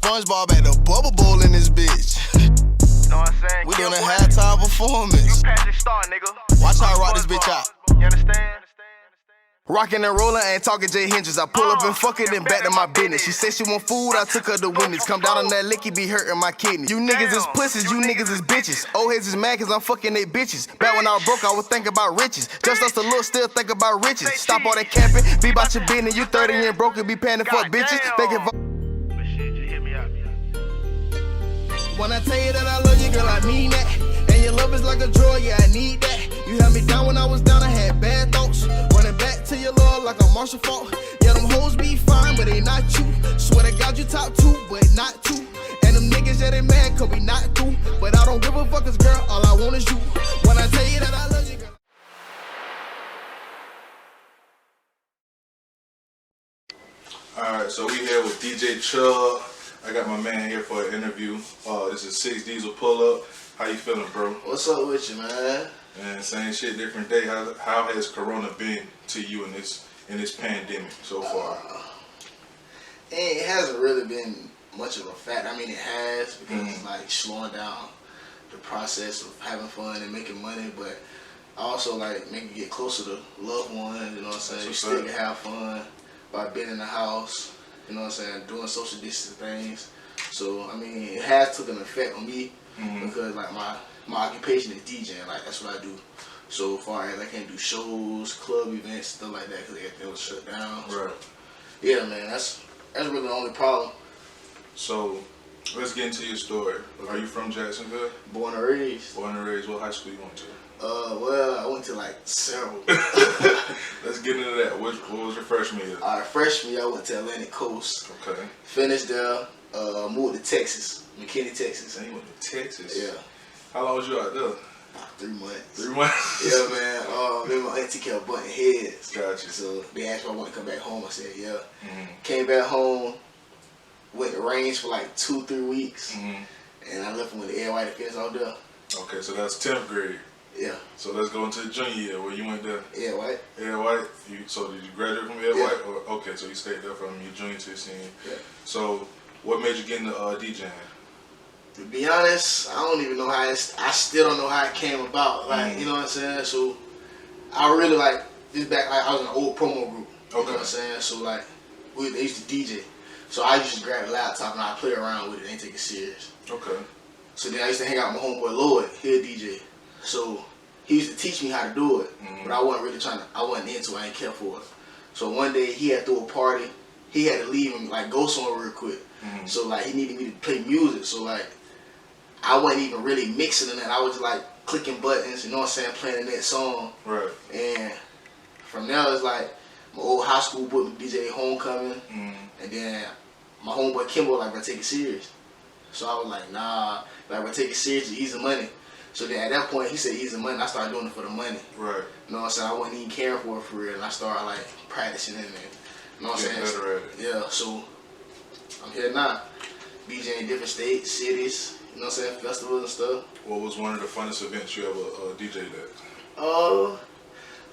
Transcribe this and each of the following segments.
SpongeBob at the Bubble Bowl in this bitch. You know what I'm saying? We doing a halftime performance. You pass the star, nigga. Watch how I rock this bitch out. You understand? Rockin' and rollin', ain't talking J Hendrix. I pull up and fuck it and back to my business. She said she want food, I took her to Wendy's. Come down on that licky, be hurting my kidney. You niggas is pussies, you niggas is bitches. Old heads is mad cause I'm fucking they bitches. Back when I was broke, I was thinking about riches. Just us to look, still think about riches. Stop all that camping, be about your business. You 30 and broke and be paying fuck bitches. Thinking when I tell you that I love you, girl, I mean that. And your love is like a drug, yeah, I need that. You held me down when I was down, I had bad thoughts. Running back to your love like a Marshall fault. Yeah, them hoes be fine, but they not you. Swear to God, you top 2, but not 2. And them niggas, yeah, they mad, cause we not through. But I don't give a fuck, cause girl, all I want is you. When I tell you that I love you, girl. Alright, so we here with DJ Chub. I got my man here for an interview. This is 6Diesle Pullup. How you feeling, bro? What's up with you, man? Man, same shit, different day. How has Corona been to you in this pandemic so far? It hasn't really been much of a fact. I mean, it has because it's like slowing down the process of having fun and making money, but also like making you get closer to loved ones. You know what I'm saying? You still can have fun by being in the house. You know what I'm saying? Doing social distance things. So I mean, it has took an effect on me because like my occupation is DJing. Like that's what I do. So far as I can't do shows, club events, stuff like that because everything was shut down. Right. So, yeah, man. That's really the only problem. So let's get into your story. Are you from Jacksonville? Born and raised. Born and raised. What high school you went to? Well, I went to like several. Let's get into that. What was your freshman year? Alright, freshman year I went to Atlantic Coast. Okay. Finished there. Moved to Texas, McKinney, Texas. And you went to Texas? Yeah. How long was you out there? 3 months. 3 months? Yeah, man. Me and my auntie kept butting heads. Gotcha. So they asked me if I wanted to come back home. I said, yeah. Came back home. Went to range for like 2-3 weeks. And I left with the Air White Defense out there. Okay, so that's 10th grade. Yeah. So let's go into the junior year where you went there. Air White. Air White. So did you graduate from Air White? Or, okay, so you stayed there from your junior to your senior. Yeah. So what made you get into DJing? To be honest, I don't even know how I still don't know how it came about. Like, you know what I'm saying? So I really like this back. Like I was in an old promo group. You know what I'm saying? So like they used to DJ. So I used to grab a laptop and I play around with it. Ain't take it serious. Okay. So then I used to hang out with my homeboy Lloyd. He a DJ. So he used to teach me how to do it, but I wasn't really I wasn't into it, I ain't care for it. So one day he had to throw a party, he had to leave and like go somewhere real quick. So like he needed me to play music, so like I wasn't even really mixing in that, I was just like clicking buttons, you know what I'm saying, playing that song. Right. And from there it's like my old high school booked me DJ Homecoming, and then my homeboy Kimbo like, bro, take it serious. So I was like, nah, like, bro, take it serious, it's easy money. So then at that point, he said easy money, and I started doing it for the money. Right. You know what I'm saying? I wasn't even caring for it for real, and I started like practicing and you know what I'm saying? Better at it. Yeah, so I'm here now, DJing different states, cities, you know what I'm saying, festivals and stuff. What was one of the funnest events you ever DJ'd at?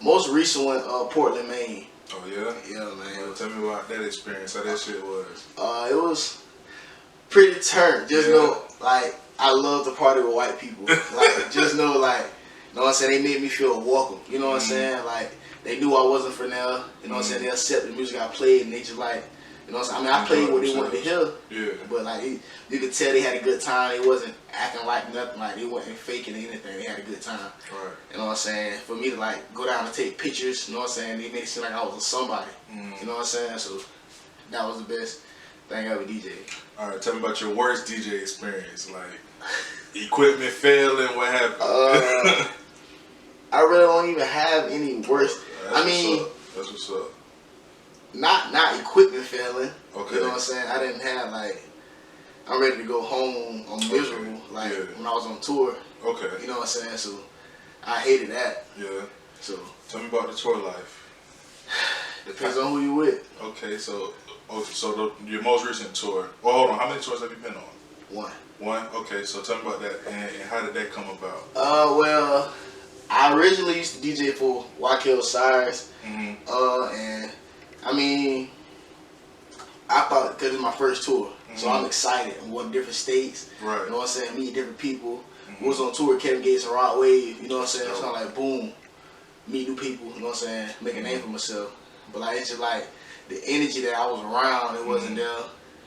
Most recent one, Portland, Maine. Oh yeah? Yeah, man. Well, tell me about that experience, how that shit was. It was pretty turned, just know, like, I love to party with white people. Like, just know, like, you know what I'm saying, they made me feel welcome. You know what I'm saying? Like, they knew I wasn't from there. You know what I'm saying? They accepted the music I played, and they just like, you know what I'm saying? I mean, I played what they wanted to hear. Yeah. But like, you could tell they had a good time. They wasn't acting like nothing. Like, they wasn't faking anything. They had a good time. Right. You know what I'm saying? For me to like go down and take pictures, you know what I'm saying? They made it seem like I was a somebody. You know what I'm saying? So that was the best thing I ever DJed. All right, tell me about your worst DJ experience. Like, equipment failing, what happened? I really don't even have any worst. I mean, that's what's up. Not equipment failing. Okay. You know what I'm saying? I didn't have like, I'm ready to go home. I'm miserable. Like when I was on tour. Okay. You know what I'm saying? So I hated that. Yeah. So tell me about the tour life. Depends on who you with. Okay, so your most recent tour. Well, hold on. How many tours have you been on? One. Okay, so tell me about that and how did that come about? Well, I originally used to DJ for Waukee Osiris, and I mean, I thought because it's my first tour, So I'm excited. I'm going to different states. Right. You know what I'm saying? Meeting different people. We was on tour with Kevin Gates and Rod Wave. You know what I'm saying? So I'm like, boom, meet new people. You know what I'm saying? Make a name for myself. But like, it's just like the energy that I was around, it wasn't there.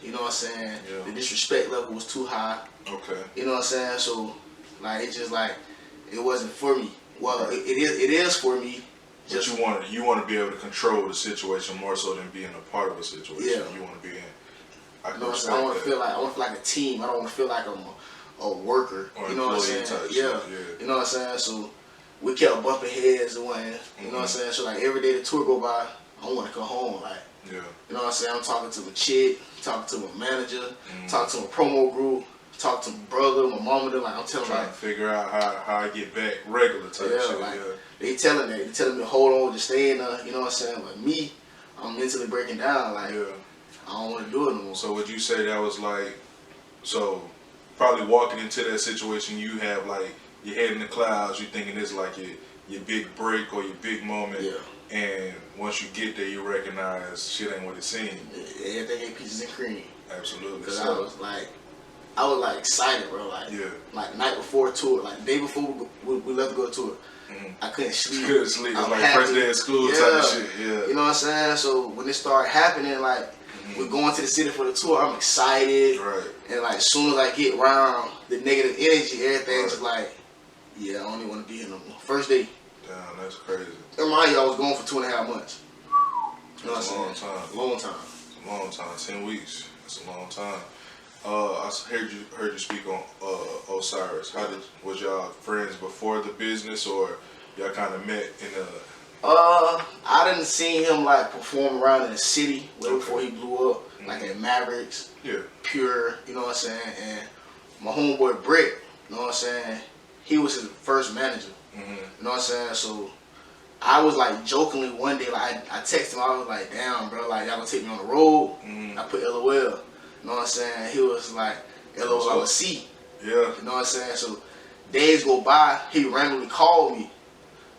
You know what I'm saying? Yeah. The disrespect level was too high. Okay. You know what I'm saying? So like, it's just like, it wasn't for me. Well, it is for me. But you want to be able to control the situation more so than being a part of a situation. Yeah. You want to be in. I You know what I'm saying? I want to feel like a team. I don't want to feel like I'm a worker. Or you know what I'm saying? type Yeah. shit, yeah. You know what I'm saying? So we kept bumping heads and whatnot. You know what I'm saying? So like every day the tour go by, I want to come home. Like, Yeah. you know what I'm saying? I'm talking to my chick, talking to my manager, talking to my promo group, talking to my brother, my mama. Them, like I'm telling Trying like, to figure out how I get back regular type shit. like, Yeah. they telling me to hold on, just stay in there. You know what I'm saying? But me, I'm mentally breaking down. Like, Yeah. I don't want to do it no more. So would you say that was like, so probably walking into that situation, you have like your head in the clouds, you thinking it's like your big break or your big moment. Yeah. And once you get there, you recognize shit ain't what it seems. Everything ain't peaches and cream. Absolutely. Because So, I was like excited, bro. Like, yeah. like the night before tour, like the day before we left to go to tour, I couldn't sleep. You couldn't sleep. It's I'm like happy. first day of school Yeah. type of shit. Yeah. You know what I'm saying? So when it started happening, like we're going to the city for the tour, I'm excited. Right. And like as soon as I get around the negative energy, everything's Right. just like, yeah, I don't even want to be here no more. First day. Damn, that's crazy. And mind you, I was gone for 2.5 months. You know That's a what long I'm saying? time. Long time. It's a long time. 10 weeks. That's a long time. I heard you speak on Osiris. Was y'all friends before the business, or y'all kind of met in a? I didn't see him like perform around in the city way before he blew up, like at Mavericks, Yeah. Pure, you know what I'm saying? And my homeboy Brick, you know what I'm saying? He was his first manager, you know what I'm saying? So I was like jokingly one day, like I texted him, I was like, damn, bro, like y'all gonna take me on the road? I put LOL, you know what I'm saying? He was like, LOL, I would see, Yeah. you know what I'm saying? So days go by, he randomly called me.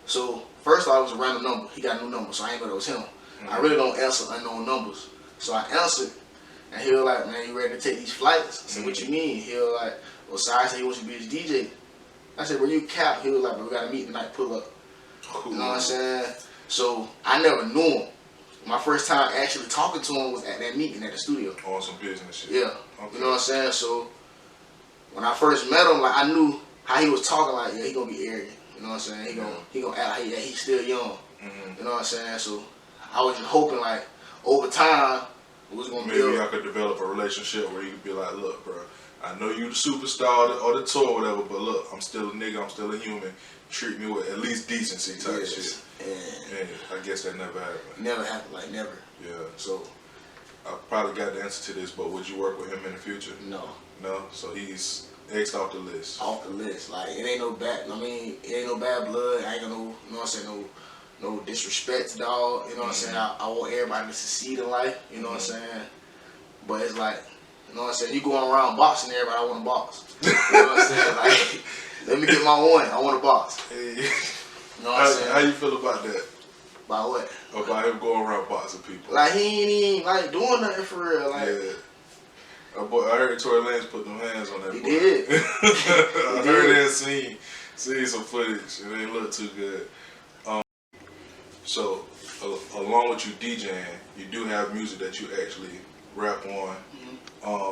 So first off, it was a random number. He got a new number, so I ain't know that was him. I really don't answer unknown numbers. So I answered, and he was like, man, you ready to take these flights? I said, what you mean? He was like, well, Cyrus said he wants you to be his DJ. I said, well, you cap. He was like, but we got to meet tonight, pull up. Cool. You know what I'm saying? So I never knew him. My first time actually talking to him was at that meeting at the studio. On some business shit. Yeah. Okay. You know what I'm saying? So when I first met him, like I knew how he was talking, like, yeah, he gonna be arrogant. You know what I'm saying? He gonna act like he's still young. You know what I'm saying? So I was just hoping like over time it was gonna Maybe build. I could develop a relationship where you could be like, look, bro, I know you the superstar or the tour or whatever, but look, I'm still a nigga, I'm still a human. Treat me with at least decency type shit. And I guess that never happened. Never happened, like never. Yeah. So I probably got the answer to this, but would you work with him in the future? no, No? So he's X'd off the list. off the list. Like it ain't no bad. I mean, it ain't no bad blood. I ain't got no, you know what I'm saying? No disrespect, dog. You know what I'm saying? I want everybody to succeed in life. You know what I'm saying? But it's like, you know what I'm saying? You going around boxing everybody, I want to box. You know what I'm saying? Like, let me get my one. I want to box. Hey. You know what I'm saying? How you feel about that? By what? About him going around boxing people? Like he ain't even like doing nothing for real. Like Yeah. I heard Tory Lanez put them hands on that he boy. did. I heard and seen some footage. It ain't look too good. So, along with you DJing, you do have music that you actually rap on.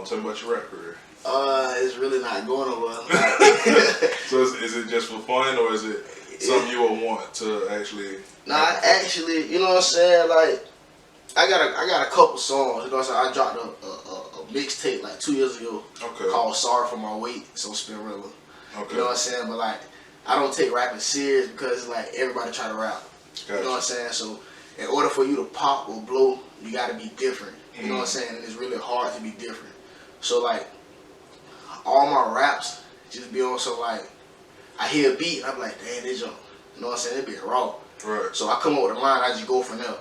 Tell me about your rap career. It's really not going over. So is it just for fun, or is it something you would want to actually? Nah, actually, you know what I'm saying? Like, I got a couple songs. You know what I'm saying? I dropped a mixtape like 2 years ago called "Sorry for My Weight." So Spinrilla. Okay. You know what I'm saying? But like, I don't take rapping serious because it's like everybody try to rap. Gotcha. You know what I'm saying? So in order for you to pop or blow, you got to be different. You know what I'm saying? And it's really hard to be different. So like, all my raps just be on some like, I hear a beat and I'm like, damn, they jump. You know what I'm saying? It be raw. Right. So I come up with a line, I just go from there.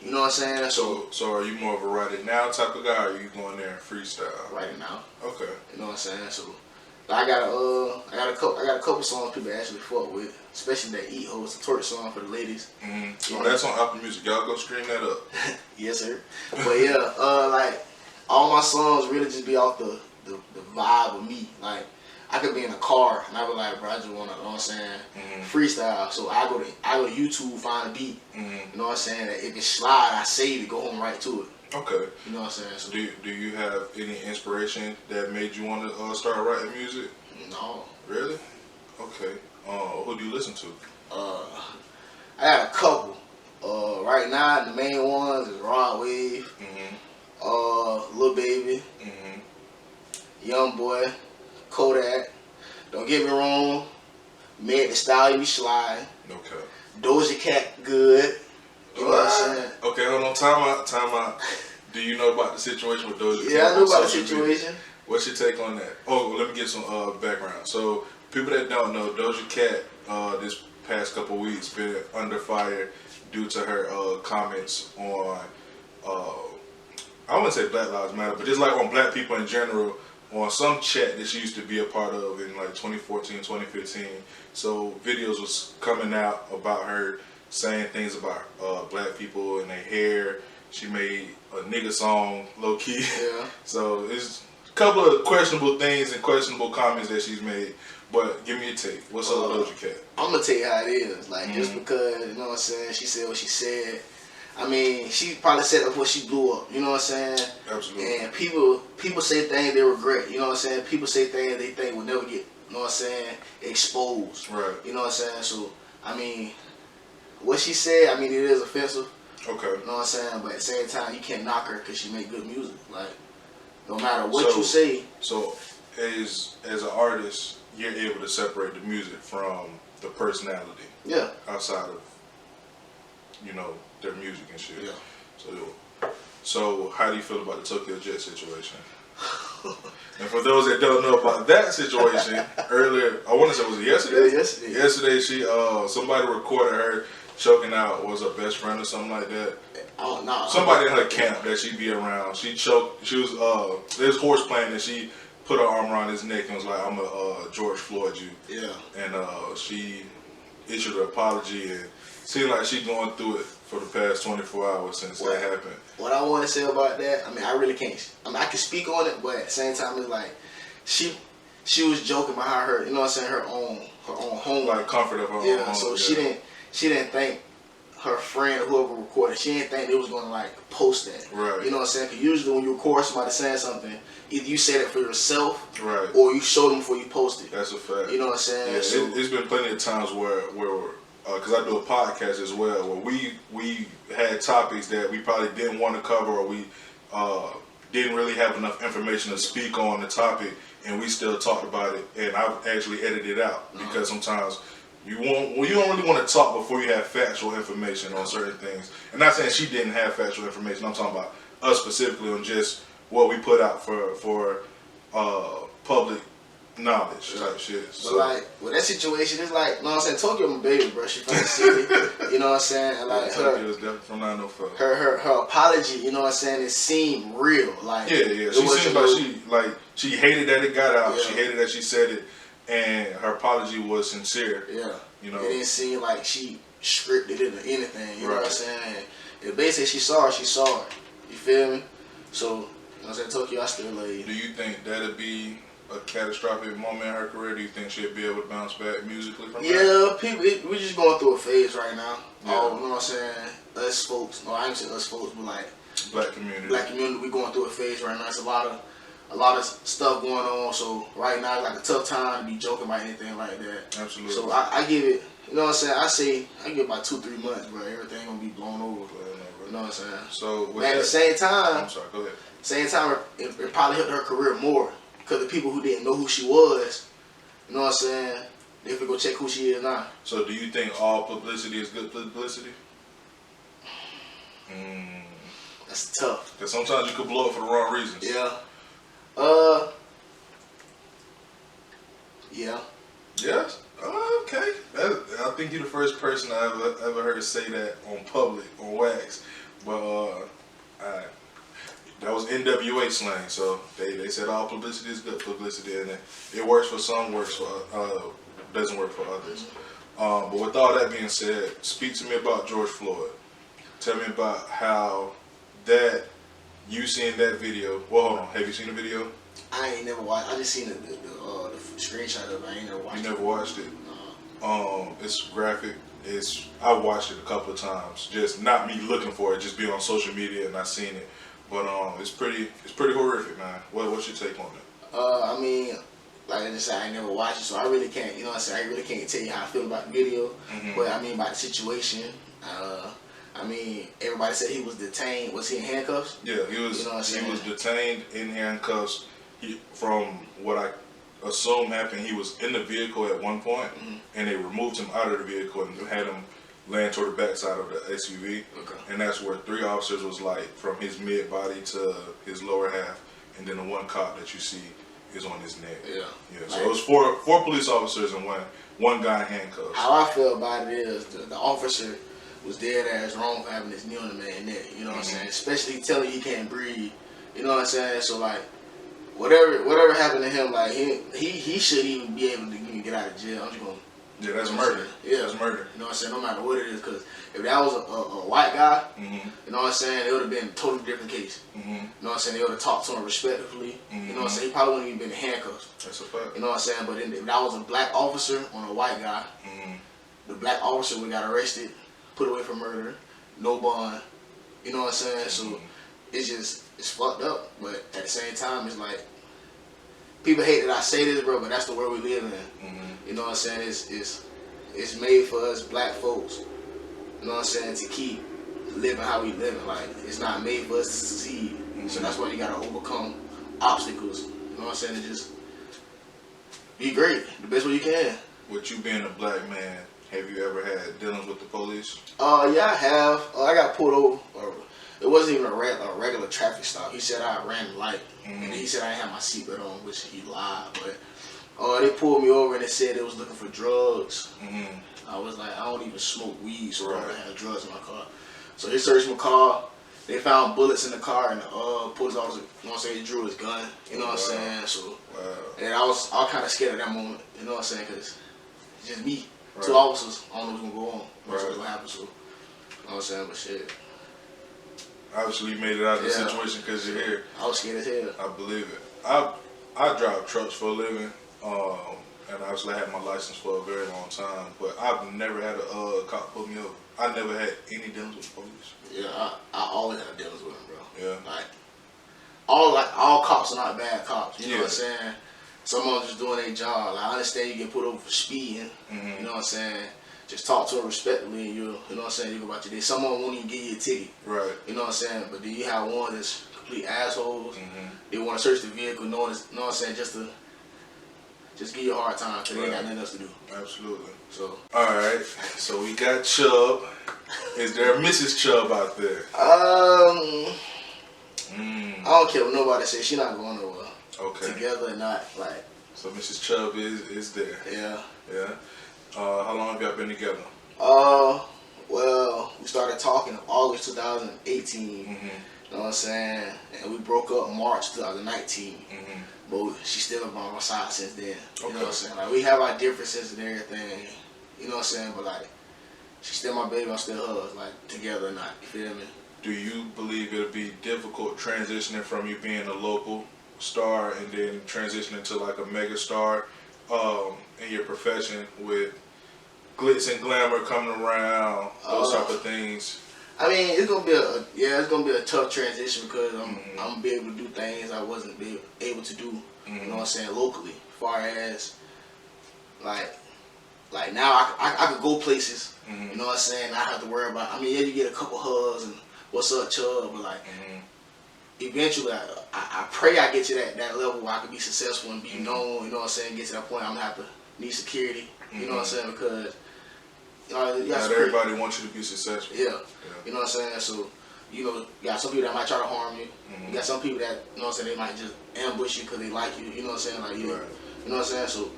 You know what I'm saying? So are you more of a write it now type of guy, or are you going there and freestyle? Right now. Okay. You know what I'm saying? So I got a couple songs people actually fuck with, especially that Eat Ho. It's a twerk song for the ladies. Oh, that's on Apple Music. Y'all go stream that up. Yes, sir. But yeah, like all my songs really just be off the vibe of me. Like, I could be in a car and I be like, bro, I just wanna, you know what I'm saying, freestyle. So I go to YouTube, find a beat. You know what I'm saying? If it slide, I save it, go home right to it. Okay. You know what I'm saying? So, Do you have any inspiration that made you want to start writing music? no. Really? Okay. Who do you listen to? I got a couple. Right now, the main ones is Rod Wave, Lil Baby, Young Boy, Kodak. Don't get me wrong, Meg the Style be sliding. Okay. Doja Cat good. You know what I'm saying? Okay, hold on. Time out. Do you know about the situation with Doja Cat? Yeah, I know about the social media? situation. What's your take on that? Oh, let me get some background. So, people that don't know, Doja Cat this past couple weeks been under fire due to her comments on, I wouldn't say Black Lives Matter, but just like on black people in general, on some chat that she used to be a part of in like 2014, 2015. So videos was coming out about her saying things about black people and their hair. She made a nigga song, low key. Yeah. So it's a couple of questionable things and questionable comments that she's made. But give me a take. What's up with Doja Cat? I'm gonna tell you how it is. Like, just because, you know what I'm saying, she said what she said. I mean, she probably said that before she blew up. You know what I'm saying? Absolutely. And people say things they regret. You know what I'm saying? People say things they think will never get, you know what I'm saying, exposed. Right. You know what I'm saying? So, I mean, what she said, I mean, it is offensive. Okay. You know what I'm saying? But at the same time, you can't knock her because she make good music. Like, no matter what you say. So, as an artist, you're able to separate the music from the personality. Yeah. Outside of, you know, their music and shit. Yeah. So how do you feel about the Tokyo Jet situation? And for those that don't know about that situation, earlier, I want to say, was it yesterday? Yeah, yesterday. Yesterday, she somebody recorded her choking out, was her best friend or something like that. Oh, no. Somebody in her camp that she be around. She choked. She was there's horse playing and she put her arm around his neck and was like, "I'm a George Floyd you." Yeah. And she issued an apology and seemed like she going through it for the past 24 hours since that happened. What I want to say about that, I mean, I really can't. I mean, I can speak on it, but at the same time, it's like she was joking about her, you know what I'm saying, her own home, Like comfort of her own home. So she didn't think her friend or whoever recorded, she didn't think they was gonna like post that. Right. You know what I'm saying? Because usually when you record somebody saying something, either you say that for yourself, right, or you show them before you post it. That's a fact. You know what I'm saying? Yeah, so, it's been plenty of times where because I do a podcast as well, where we had topics that we probably didn't want to cover, or we didn't really have enough information to speak on the topic, and we still talked about it, and I've actually edited it out because sometimes you don't really want to talk before you have factual information on certain things. And not saying she didn't have factual information. I'm talking about us specifically on just what we put out for public knowledge type shit. So, but like with that situation, it's like, you know what I'm saying, Tokyo my baby, bro. She from the city. You know what I'm saying? And like Tokyo is definitely from 904. her apology, you know what I'm saying, it seemed real. Like yeah. She seemed like she hated that it got out. Yeah. She hated that she said it, and her apology was sincere. Yeah. You know, it didn't seem like she scripted it or anything. You know right. what I'm saying? If basically she saw it, she saw it. You feel me? So, you know what I'm saying, Tokyo, I still love you. Do you think that'd be a catastrophic moment in her career? Do you think she'll be able to bounce back musically from that? Yeah, people, we're just going through a phase right now. Yeah. You know what I'm saying? Us folks, no, I ain't say us folks, but like Black community, we going through a phase right now. It's a lot of stuff going on. So right now, it's like a tough time to be joking about anything like that. Absolutely. So I give it, you know what I'm saying? I give it about 2-3 months, bro. Everything gonna be blown over. You know what I'm saying? So but at the same time, I'm sorry. Go ahead. Same time, it probably helped her career more because the people who didn't know who she was, you know what I'm saying, they could go check who she is now. So do you think all publicity is good publicity? That's tough. Because sometimes you could blow up for the wrong reasons. Yeah. Yeah. Yes. Okay. I think you're the first person I ever heard say that on public, on wax. But that was NWA slang. So they said all publicity is good publicity, and it works for some, doesn't work for others. But with all that being said, speak to me about George Floyd. Tell me about how that you seen that video? Well, hold on. Have you seen the video? I ain't never watched. I just seen the screenshot of it. I ain't never watched it. You never watched it? No. It's graphic. I watched it a couple of times. Just not me looking for it. Just being on social media and I seen it. But it's pretty horrific, man. What's your take on it? I mean, like I just said, I ain't never watched it, so I really can't. You know what I'm saying? I really can't tell you how I feel about the video. Mm-hmm. But I mean, about the situation. I mean, everybody said he was detained. Was he in handcuffs? Yeah, he was. You know what I'm saying? He was detained in handcuffs. From what I assume happened, he was in the vehicle at one point, and they removed him out of the vehicle and had him laying toward the backside of the SUV. Okay. And that's where 3 officers was like from his mid body to his lower half, and then the one cop that you see is on his neck. Yeah. Yeah. So it was four police officers and one guy in handcuffs. How I feel about it is the officer was dead ass wrong for having his knee on the man's neck. You know what I'm saying? Especially telling he can't breathe. You know what I'm saying? So like, whatever happened to him, like he shouldn't even be able to even get out of jail. I'm just gonna. Yeah, that's murder. Yeah, that's murder. You know what I'm saying? No matter what it is, because if that was a white guy, Mm-hmm. you know what I'm saying, it would have been a totally different case. Mm-hmm. You know what I'm saying? They would have talked to him respectfully. Mm-hmm. You know what I'm saying? He probably wouldn't even been in handcuffs. That's a fact. You know what I'm saying? But if that was a black officer on a white guy, Mm-hmm. the black officer would have got arrested, put away for murder, no bond. You know what I'm saying? So it's fucked up. But at the same time, it's like, people hate that I say this, bro, but that's the world we live in. Mm-hmm. You know what I'm saying? It's made for us black folks, you know what I'm saying, to keep living how we living. Like, it's not made for us to succeed. Mm-hmm. So that's why you gotta overcome obstacles. You know what I'm saying? And just be great, the best way you can. With you being a black man, have you ever had dealings with the police? Yeah, I have. I got pulled over. It wasn't even a regular traffic stop. He said I ran the light, and then he said I didn't have my seatbelt on, which he lied. But they pulled me over and they said they was looking for drugs. Mm-hmm. I was like, I don't even smoke weed, so I Right. don't have drugs in my car. So they searched my car. They found bullets in the car, and the police officer, you know what I'm saying, he drew his gun. You know what I'm saying? So, Wow. and I was kind of scared at that moment. You know what I'm saying? Because it's just me, Right. 2 officers. I don't know what's gonna go on. What's Right. gonna happen? So, you know what I'm saying? But shit, Obviously, you made it out of the Yeah. situation because you're here. I was scared as hell. I believe it. I drive trucks for a living, and obviously I had my license for a very long time. But I've never had a cop pull me over. I never had any dealings with the police. Yeah, I always had dealings with them, bro. Yeah. Like all cops are not bad cops. You know Yeah. what I'm saying? Some of them just doing their job. Like, I understand you get put over for speeding. Mm-hmm. You know what I'm saying? Just talk to them respectfully, and you know what I'm saying, you go about your day. Some of them won't even give you a ticket. Right. You know what I'm saying? But then you have one that's complete assholes. Mm-hmm. They want to search the vehicle, you know what I'm saying, just give you a hard time because they ain't got nothing else to do. Absolutely. So, All right. So we got Chub. Is there a Mrs. Chub out there? I don't care what nobody says. She not going nowhere. Okay. Together or not, like, So Mrs. Chub is there. yeah. Yeah. How long have y'all been together? Well, we started talking in August 2018. Mm-hmm. You know what I'm saying? And we broke up in March 2019. Mm-hmm. But she's still been on my side since then. You Okay. know what I'm saying? Like, we have our differences and everything. You know what I'm saying? But like, she's still my baby. I'm still hers. Like, together or not. You feel me? Do you believe it'll be difficult transitioning from you being a local star and then transitioning to like a mega star in your profession with glitz and glamour coming around, those type of things? I mean, it's gonna be a tough transition because I'm gonna be able to do things I wasn't able to do. You know what I'm saying, locally. As far as like now, I could go places. You know what I'm saying. I have to worry about. I mean, yeah, you get a couple hugs and what's up, Chub, but like eventually, I pray I get to that level where I can be successful and be known. You know what I'm saying. Get to that point, I'm gonna have to need security. You know what I'm saying, because you Not everybody wants you to be successful. Yeah. You know what I'm saying? So, you know, you got some people that might try to harm you. You got some people that, you know what I'm saying, they might just ambush you because they like you. You know what I'm saying? Like, yeah. Right. You know what I'm saying? So,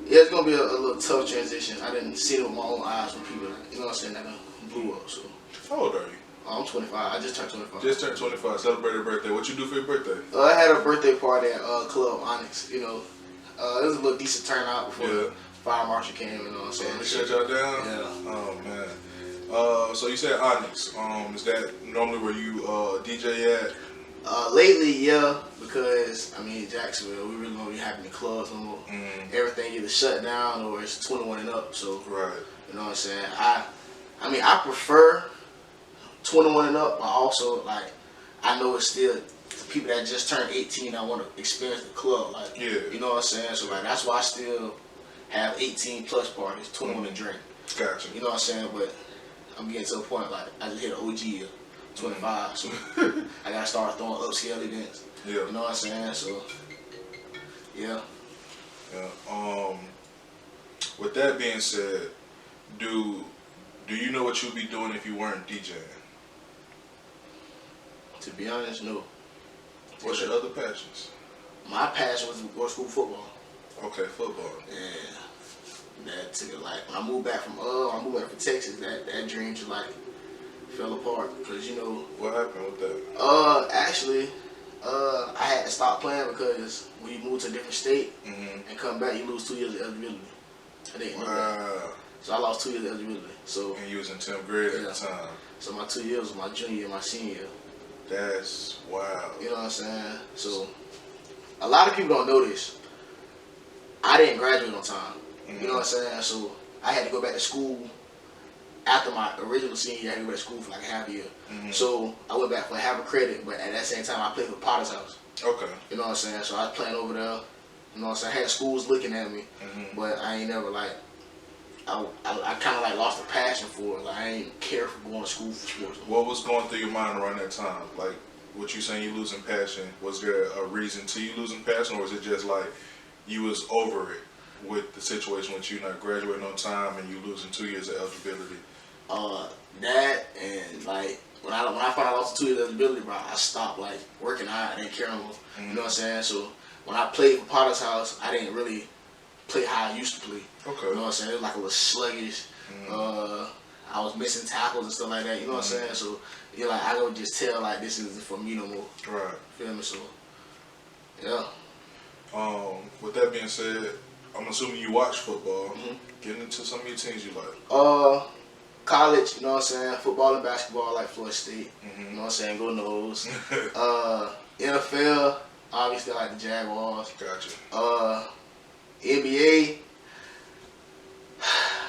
yeah, it's going to be a little tough transition. I didn't see it with my own eyes from people, that, you know what I'm saying, that blew up. So, How old are you? I'm 25. I just turned 25. Just turned 25. Celebrated a birthday. What you do for your birthday? I had a birthday party at Club Onyx, you know. It was a little decent turnout before the fire marshal came, you know what I'm saying? They shut y'all down? Yeah. Oh, man. So you said Onyx. Is that normally where you DJ at? Lately, yeah, because I mean Jacksonville, we really don't be having the clubs no more. Everything either shut down or it's 21 and up. So Right. you know what I'm saying. I mean I prefer 21 and up, but also like I know it's still people that just turned 18 that want to experience the club. Like you know what I'm saying. So like that's why I still have 18 plus parties, 21 and drink. Gotcha. You know what I'm saying, but I'm getting to a point like I just hit an OG. 25, so I gotta start throwing upscale events. Yeah. You know what I'm saying? So, yeah. Yeah. With that being said, do you know what you'd be doing if you weren't DJing? To be honest, no. What's your other passions? My passion was school football. Okay, football. Yeah. That took it like when I moved back from Texas, that dream just like fell apart because you know What happened with that? Actually I had to stop playing because when you move to a different state and come back you lose 2 years of eligibility. I didn't know that. So I lost 2 years of eligibility. So And you was in 10th grade at the time. So my 2 years was my junior year, my senior year. That's wild. You know what I'm saying? So a lot of people don't know this. I didn't graduate on time. You know what I'm saying? So I had to go back to school. After my original senior year, I had to go back to school for like a half a year. So I went back for half a credit, but at that same time, I played for Potter's House. Okay. You know what I'm saying? So I was playing over there. You know what I'm saying? I had schools looking at me, but I ain't never like, I kind of like lost the passion for it. Like I ain't care for going to school for sports. What was going through your mind around that time? Like, what you saying you losing passion, was there a reason to you losing passion, or was it just like you was over it with the situation with you not graduating on time and you losing 2 years of eligibility? That and like when I found out I lost 2 years of eligibility, bro, I stopped like working out. I didn't care no more. You know what I'm saying? So when I played for Potter's House, I didn't really play how I used to play. Okay. You know what I'm saying? It was like a little sluggish. I was missing tackles and stuff like that. You know what I'm saying? So you're like I would just tell like this isn't for me no more. Right. Feel me? So yeah. With that being said, I'm assuming you watch football. Get into some of your teams you like. College, you know what I'm saying? Football and basketball, I like Florida State. You know what I'm saying? Go Noles. NFL, obviously I like the Jaguars. Gotcha. NBA,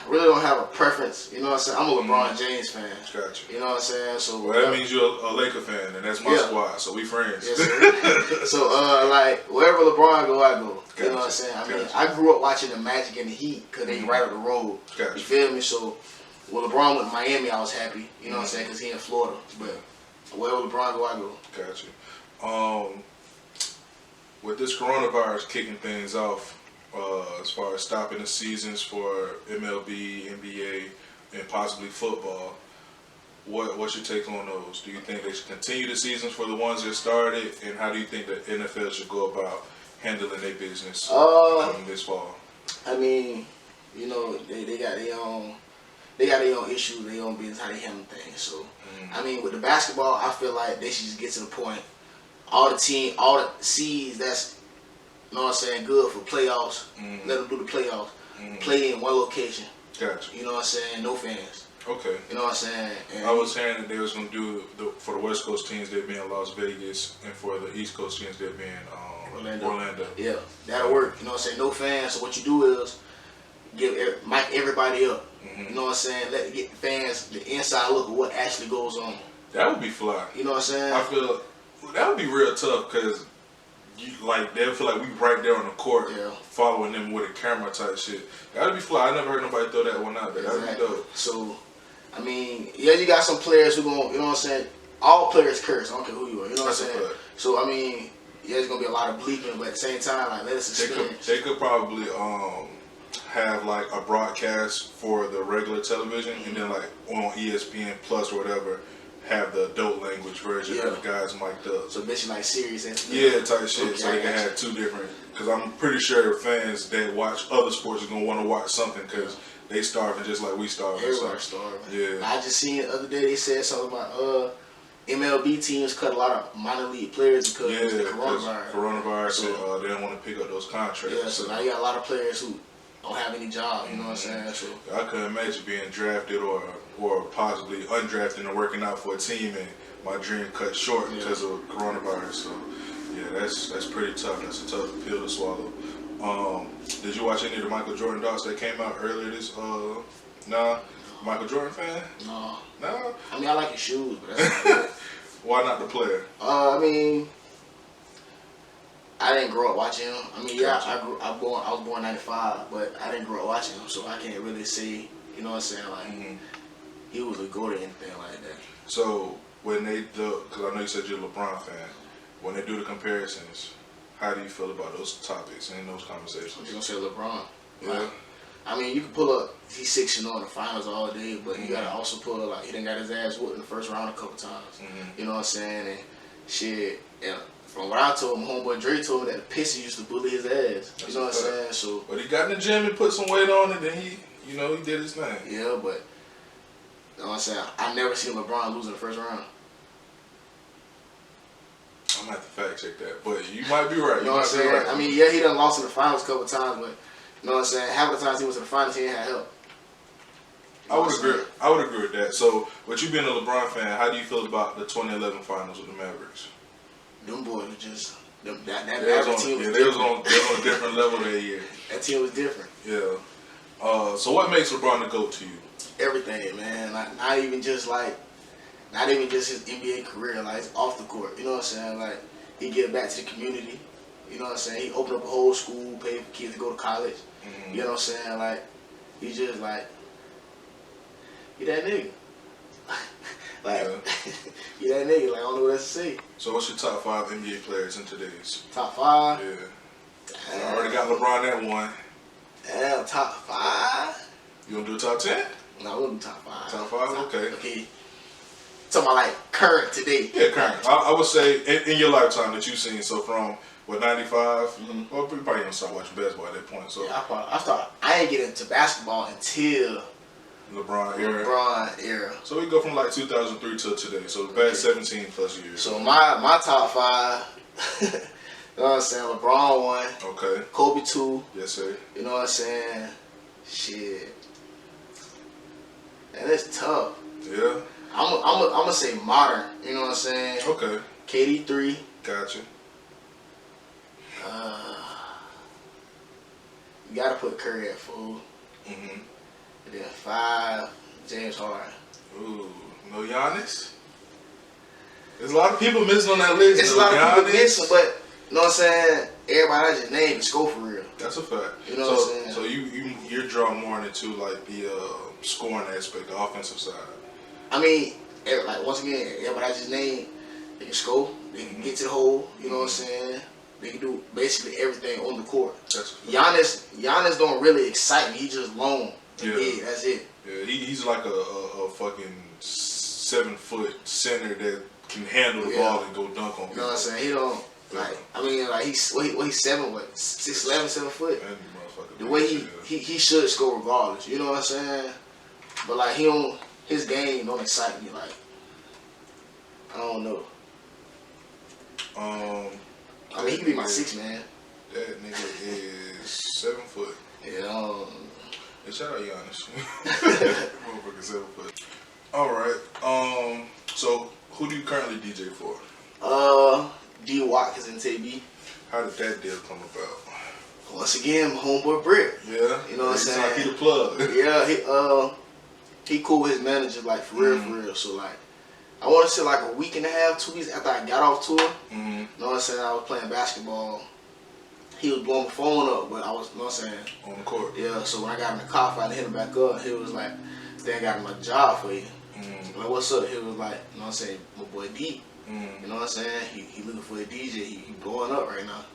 really don't have a preference. You know what I'm saying? I'm a LeBron James fan. Gotcha. You know what I'm saying? So Well, that means you're a Laker fan, and that's my squad, so we friends. Yes, sir. So, like, wherever LeBron go, I go. Gotcha. You know what I'm saying? I mean, I grew up watching the Magic and the Heat because they right up the road. Gotcha. You feel me? So, when LeBron went to Miami, I was happy. You know what I'm saying? Because he in Florida. But wherever LeBron go, I go. Gotcha. With this coronavirus kicking things off, as far as stopping the seasons for MLB, NBA, and possibly football, what's your take on those? Do you think they should continue the seasons for the ones that started, and how do you think the NFL should go about handling their business coming this fall? I mean, you know, they got their own. They got their own issues, their own business, how they handle things. So, I mean, with the basketball, I feel like they should just get to the point. All the seeds that's, you know what I'm saying, good for playoffs. Let them do the playoffs. Play in one location. Gotcha. You know what I'm saying? No fans. Okay. You know what I'm saying? And I was hearing that they was going to do, for the West Coast teams, they'd be in Las Vegas, and for the East Coast teams, they'd be in Orlando. Yeah, that'll work. You know what I'm saying? No fans. So what you do is give mic everybody up. You know what I'm saying? Get the fans the inside look at what actually goes on. That would be fly. You know what I'm saying? I feel that would be real tough because they'll feel like we right there on the court following them with a camera type shit. That would be fly. I never heard nobody throw that one out there. That would be dope. So, I mean, yeah, you got some players who going, you know what I'm saying? All players curse. I don't care who you are. You know what I'm saying? So, I mean, yeah, there's going to be a lot of bleeping, but at the same time, like, let us experience. They could probably have like a broadcast for the regular television, and then like on ESPN Plus or whatever, have the adult language version of the guys mic'd up. So basically like Sirius and type shit. Okay, so they can have two different. Because I'm pretty sure fans that watch other sports are gonna want to watch something because they starving just like we starving. Everybody's starving. Yeah. I just seen the other day they said something about MLB teams cut a lot of minor league players because of the coronavirus. So, they don't want to pick up those contracts. Yeah, so now you got a lot of players who don't have any job, you know what I'm saying? So I couldn't imagine being drafted or possibly undrafted and working out for a team and my dream cut short because of coronavirus. So yeah, that's pretty tough. That's a tough pill to swallow. Did you watch any of the Michael Jordan docs that came out earlier this? Nah, Michael Jordan fan? No. No. I mean, I like his shoes, but that's not it. Why not the player? I mean, I didn't grow up watching him. I mean, yeah, I was born '95, but I didn't grow up watching him, so I can't really say, you know what I'm saying, like he was a goat or anything like that. So when they do, because I know you said you're a LeBron fan, when they do the comparisons, how do you feel about those topics and those conversations? I'm just gonna say LeBron. Yeah. Like, I mean, you can pull up, he's 6-0 in the finals all day, but you gotta also pull up, like, he done got his ass whooped in the first round a couple times. You know what I'm saying? And shit, and from what I told him, homeboy Dre told me that the Pistons used to bully his ass. You know what I'm saying? So, but he got in the gym and put some weight on it, and he did his thing. yeah, but you know what I'm saying? I never seen LeBron lose in the first round. I'm gonna have to fact check that, but you might be right. You know what I'm saying? Right. I mean, yeah, he done lost in the finals a couple times, but you know what I'm saying? Half of the times he was in the finals, he ain't had help. I would agree. I would agree with that. So, with you being a LeBron fan, how do you feel about the 2011 finals with the Mavericks? Them boys were just that They Mavericks team was was different. on a different level that year. That team was different. Yeah. So what makes LeBron the GOAT to you? Everything, man. Like, not even just his NBA career, like it's off the court. You know what I'm saying? Like, he give back to the community. You know what I'm saying? He opened up a whole school, paid for kids to go to college. You know what I'm saying? Like, he just like, he that nigga. Like, he that nigga. Like, I don't know what else to say. So what's your top 5 NBA players in today's? Top 5? Yeah. I already got LeBron at 1. Damn, top 5? You gonna do a top 10? No, we'll do top 5. Top 5? Okay. Okay. Talking about like current today. Yeah, current. I would say in your lifetime that you've seen, so from, 95? Well, you probably don't start watching basketball at that point. So Yeah, I ain't get into basketball until LeBron era. So we go from like 2003 till today. So the past 17 plus years. So my top 5, you know what I'm saying? LeBron 1. Okay. Kobe 2. Yes, sir. You know what I'm saying? Shit. And it's tough. Yeah. I'm gonna say modern. You know what I'm saying? Okay. KD 3. Gotcha. You gotta put Curry at 4. And then 5, James Harden. Ooh, no Giannis? There's a lot of people missing on that list. There's a lot of people missing, but you know what I'm saying? Everybody I just named is go for real. That's a fact. You know what I'm saying? So you're drawn more into like the scoring aspect, the offensive side. I mean, like once again, everybody I just named, they can score, they can get to the hole. You know what I'm saying? They can do basically everything on the court. Giannis don't really excite me. He just long. Yeah, that's it. Yeah, he's like a fucking 7-foot center that can handle the ball and go dunk on people. You know what I'm saying? He don't like. I mean, like he's 6'11", 7 foot. The way he should score regardless. You know what I'm saying? But like his game don't excite me. Like I don't know. I mean, he could be my 6 man. That nigga is 7 foot. Yeah. Hey, shout out Giannis. Motherfucker 7 foot. All right. So who do you currently DJ for? D Watkins and TB. How did that deal come about? Once again, my homeboy Britt. Yeah. You know what I'm saying? Like he the plug. Yeah. He cool with his manager, like for real. So like, I want to say like a week and a half, 2 weeks after I got off tour. You know what I'm saying? I was playing basketball. He was blowing my phone up, but I was, you know what I'm saying? On the court. Yeah, so when I got in the car, I hit him back up. He was like, "Then I got my job for you." I'm like, what's up? He was like, you know what I'm saying? My boy D. You know what I'm saying? He looking for a DJ. He blowing up right now.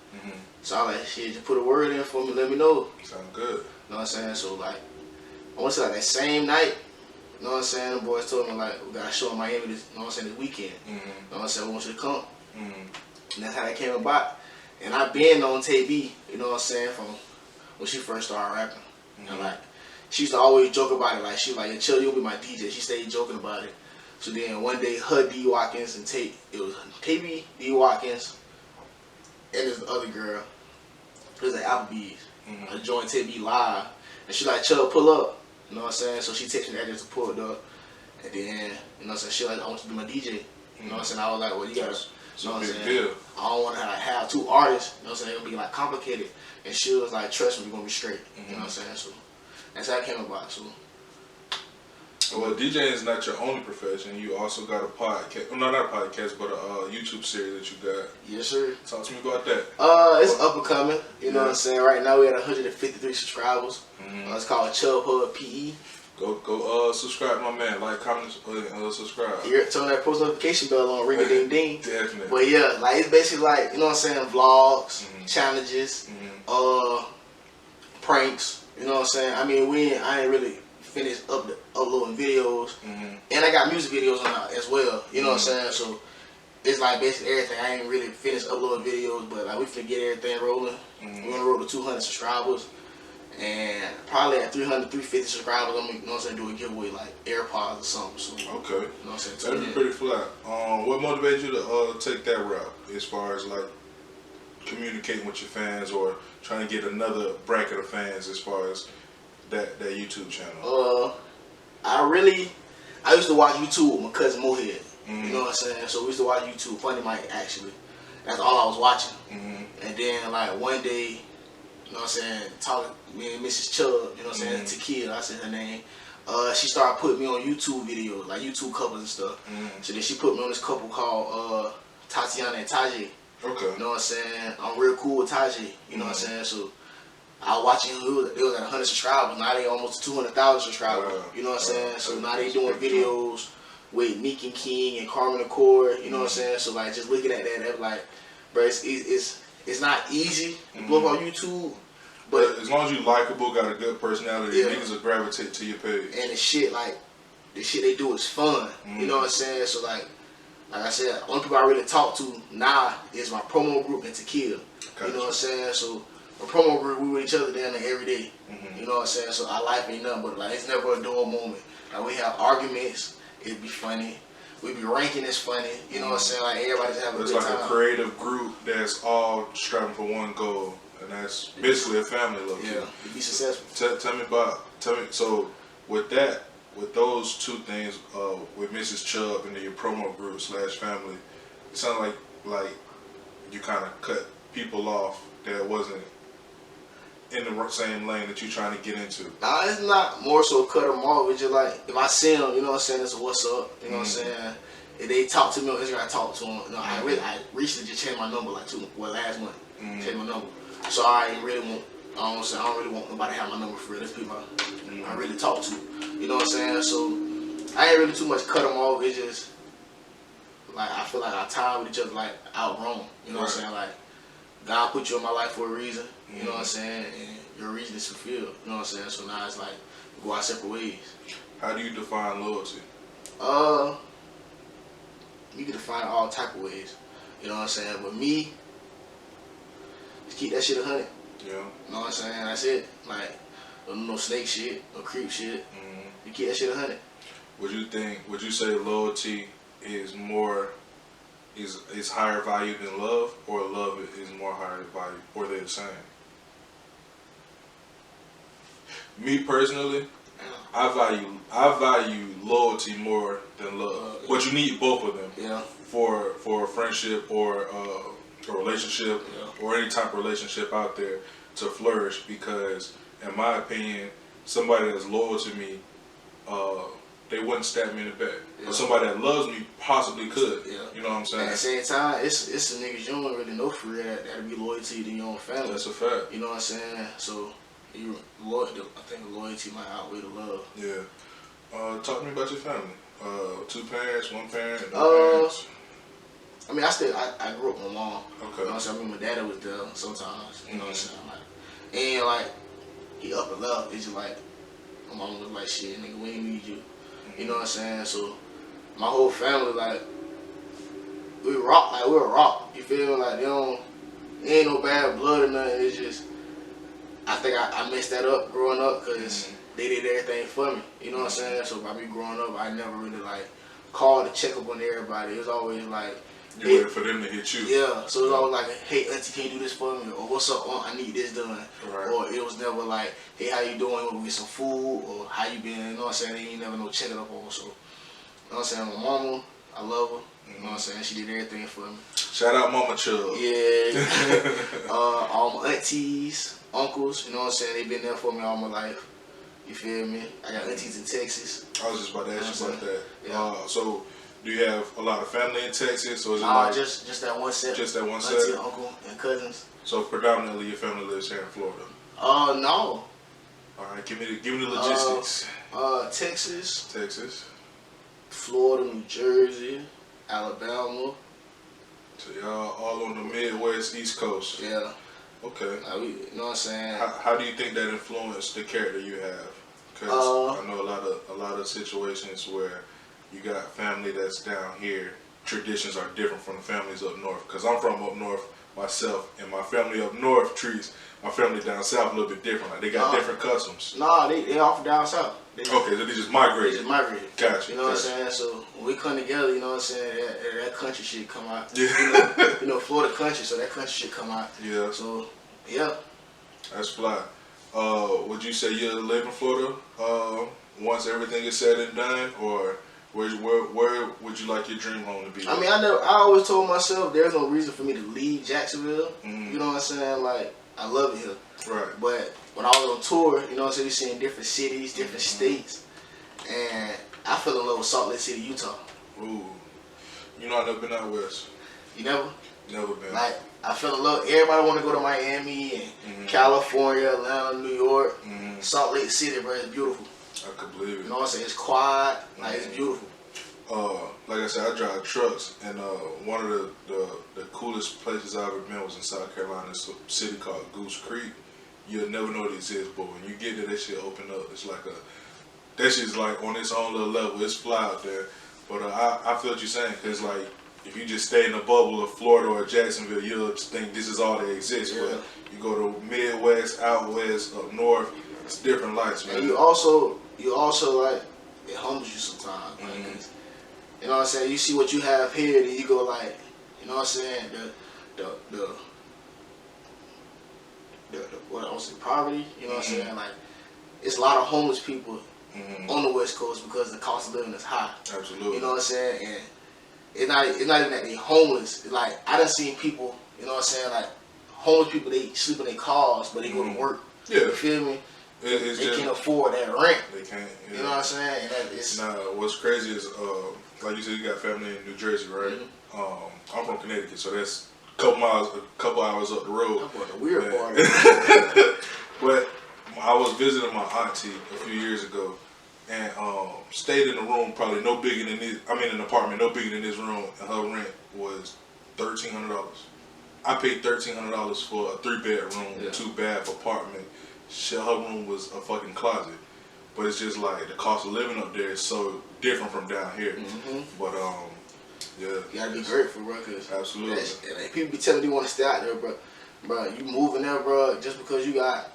So I was like, shit, just put a word in for me, let me know. Sound good. You know what I'm saying? So like, I want to say like that same night, you know what I'm saying? The boys told me like, we got a show in Miami this, you know what I'm saying, this weekend. You know what I'm saying? We want you to come. And that's how that came about. And I been on TB, you know what I'm saying, from when she first started rapping. And like, she used to always joke about it. Like, she was like, yeah, Chill, you'll be my DJ. She stayed joking about it. So then one day, her, D Watkins, and it was TB, D Watkins, and this other girl. It was at Applebee's. I joined TB live. And she like, Chub, pull up. You know what I'm saying? So she texted me that just to pull it up. And then, you know what I'm saying, she like, I want you to be my DJ. You know what I'm saying? I was like, well, you gotta, It's you know a what I'm big saying? deal. I don't want to have two artists, you know what I'm saying? It'll be like complicated. And she was like, trust me, we're gonna be straight. You know what I'm saying? So that's how it came about. So. Well, DJing is not your only profession. You also got a podcast. Well, no, not a podcast, but a YouTube series that you got. Yes, sir. Talk to me about that. It's up and coming. You know what I'm saying? Right now we at 153 subscribers. It's called Chub PE. Go subscribe to my man. Like, comment, subscribe. Turn that post notification bell on, ring a ding ding. Definitely. But yeah, like it's basically like, you know what I'm saying, vlogs, challenges, pranks. You know what I'm saying? I mean, I ain't really finished uploading videos, and I got music videos on that as well. You know what I'm saying? So it's like basically everything. I ain't really finished uploading videos, but like we finna get everything rolling. We're gonna roll to 200 subscribers, and probably at 300, 350 subscribers, I'm gonna, you know what I'm saying, do a giveaway like AirPods or something. So okay, you know what I'm saying? that'd be pretty flat. What motivated you to take that route as far as like communicating with your fans or trying to get another bracket of fans as far as that YouTube channel? I used to watch YouTube with my cousin Mohead. You know what I'm saying? So we used to watch YouTube, Funny Mike actually. That's all I was watching. And then like one day, you know what I'm saying, talking me and Mrs. Chub, you know what I'm saying, Tequila, I said her name. She started putting me on YouTube videos, like YouTube couples and stuff. So then she put me on this couple called Tatiana and Tajay. Okay. You know what I'm saying? I'm real cool with Tajay. You know what I'm saying? So I was watching him, they was at 100 subscribers. Now they almost 200,000 subscribers. You know what I'm saying? So now they doing videos with Nick and King and Carmen Accord. You know what I'm saying? So like just looking at that, they was like, bro, it's not easy to blow up on YouTube. But as long as you likable, got a good personality, niggas will gravitate to your page. And the shit they do is fun. You know what I'm saying? So like I said, only people I really talk to now is my promo group and Tequila. You know what I'm saying? So a promo group, we with each other down there every day. You know what I'm saying? So our life ain't nothing but like it's never a dull moment. Like we have arguments, it'd be funny. We be ranking, it's funny. You know what I'm saying? Like everybody just have a good time. It's like a creative group that's all striving for one goal, and that's basically a family look. Yeah, to be successful. Tell me. So with those two things, with Mrs. Chubb and then your promo group / family, it sounds like you kind of cut people off that wasn't in the same lane that you're trying to get into. Nah, it's not more so cut them off. It's just like, if I see them, you know what I'm saying, it's a what's up, you know what I'm saying. If they talk to me on Instagram, I talk to them. You know, I recently just changed my number last month. Changed my number. So I don't really want nobody to have my number for real. There's people I really talk to. You know what I'm saying? So I ain't really too much cut them off. It's just, like, I feel like our time with each other, like, outgrown. You know what I'm saying? Like, God put you in my life for a reason, you know what I'm saying, and your reason is fulfilled, you know what I'm saying, so now it's like, we go our separate ways. How do you define loyalty? You can define all type of ways, you know what I'm saying, but me, just keep that shit 100, Yeah. you know what I'm saying, that's it, like, no snake shit, no creep shit, you keep that shit 100. Would you say loyalty is is higher value than love, or love is more higher value, or they're the same? Me personally, I value loyalty more than love, but you need both of them. Yeah. For a friendship or a relationship or any type of relationship out there to flourish, because in my opinion, somebody that's loyal to me, they wouldn't stab me in the back. But somebody that loves me possibly could. Yeah. You know what I'm saying? At the same time, it's the niggas you don't really know for real that'll be loyal to you than your own family. That's a fact. You know what I'm saying? So I think loyalty might outweigh the love. Yeah. Talk to me about your family. 2 parents, 1 parent, no parents. I mean, I grew up with my mom. Okay. You know what I'm saying? I mean, my daddy was there sometimes. You know what I'm saying? Like, and like, he up and left. It's just like, my mom was like, shit, nigga, we ain't need you. You know what I'm saying? So my whole family, like, we rock, like we're a rock. You feel me? Like there ain't no bad blood or nothing. It's just, I think I messed that up growing up because they did everything for me. You know what I'm saying? So by me growing up, I never really like called to check up on everybody. It was always like, you waited for them to hit you. Yeah, so it was always like, hey, auntie, can you do this for me? Or what's up, aunt, I need this done. Right. Or it was never like, hey, how you doing? We'll get some food. Or how you been? You know what I'm saying? They ain't never no checking up on. So, you know what I'm saying? My mama, I love her. You know what I'm saying? She did everything for me. Shout out Mama Chub. Yeah. All my aunties, uncles, you know what I'm saying? They've been there for me all my life. You feel me? I got aunties in Texas. I was just about to ask you about that. Yeah. So, do you have a lot of family in Texas, or is it Nah, like just that one set. just that one set? Auntie, uncle, and cousins. So predominantly your family lives here in Florida. No. All right, give me the logistics. Texas, Texas. Florida, New Jersey, Alabama. So y'all all on the Midwest, East Coast. Yeah. Okay. Like you know what I'm saying? How do you think that influenced the character you have? Because I know a lot of situations where you got family that's down here. Traditions are different from the families up north. Because I'm from up north myself, and my family up north treats my family down south a little bit different. Like they got different customs. Nah, they all from down south. Okay, so they just migrated. They just migrated. Gotcha. You know what I'm saying? So when we come together, you know what I'm saying, that country shit come out. Yeah. You know, Florida country, so that country shit come out. Yeah. So, yeah. That's fly. Would you say you live in Florida once everything is said and done, or where would you like your dream home to be? I mean, I always told myself there's no reason for me to leave Jacksonville. Mm-hmm. You know what I'm saying? Like, I love it here. Right. But when I was on tour, you know what I'm saying, you're seeing different cities, different states, and I fell in love with Salt Lake City, Utah. Ooh. You know, I've never been out west. You never? Never been. Like, I fell in love. Everybody want to go to Miami and California, Atlanta, New York. Salt Lake City, bro, it's beautiful. I could believe it. You know what I'm saying? It's quiet. Like, it's beautiful. Like I said, I drive trucks, and one of the coolest places I've ever been was in South Carolina. It's a city called Goose Creek. You'll never know it exists, but when you get there, that shit open up. It's like that shit's like on its own little level. It's fly out there. But I feel what you're saying, because like, if you just stay in the bubble of Florida or Jacksonville, you'll think this is all that exists. Yeah. But you go to Midwest, out west, up north, it's different lights, man. And you also like, it humbles you sometimes. Like, 'cause, you know what I'm saying? You see what you have here, then you go like, you know what I'm saying? What I was saying, poverty. You know what I'm saying? Like, it's a lot of homeless people on the West Coast because the cost of living is high. Absolutely. You know what I'm saying? And it's not even that they homeless. It's like, I done seen people, you know what I'm saying? Like, homeless people, they sleep in their cars, but they go to work. Yeah. You feel me? They can't afford that rent. They can't. Yeah. You know what I'm saying? And it's what's crazy is, like you said, you got family in New Jersey, right? I'm from Connecticut, so that's a couple hours up the road. That's what the weird part. But I was visiting my auntie a few years ago, and stayed in a room probably no bigger than this. I mean, an apartment no bigger than this room, and her rent was $1,300. I paid $1,300 for a 3-bedroom, 2-bath apartment. Shit, her room was a fucking closet. But it's just like the cost of living up there is so different from down here. But yeah, you gotta be grateful, bro. Cause absolutely. Like, people be telling you want to stay out there, bro. Bro, you moving there, bro, just because you got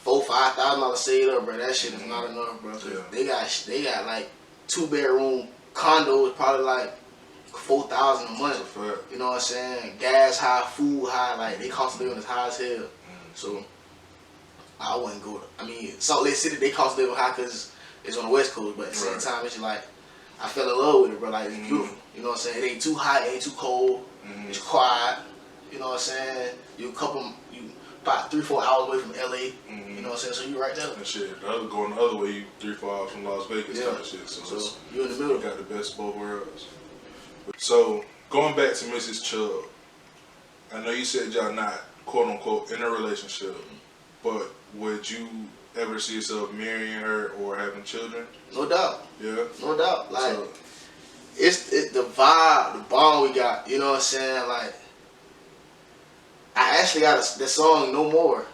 $4,000-$5,000 saved up, bro. That shit is not enough, bro. Yeah. They got like 2-bedroom condos, probably like $4,000 a month. You know what I'm saying? Gas high, food high, like they cost of living is high as hell. So I wouldn't go. I mean, Salt Lake City, they cost of living high because it's on the West Coast, but at the same time, it's just like, I fell in love with it, bro. Like, it's beautiful. You know what I'm saying? It ain't too hot, it ain't too cold. It's quiet. You know what I'm saying? You about 3-4 hours away from LA. You know what I'm saying? So you right there. And shit, going the other way, you 3-4 hours from Las Vegas type of shit. So you in the middle. You got the best of both worlds. So going back to Mrs. Chub, I know you said y'all not quote unquote in a relationship, but would you ever see yourself marrying her or having children? No doubt. Yeah. No doubt. Like, it's the vibe, the bond we got. You know what I'm saying? Like, I actually got the song "No More"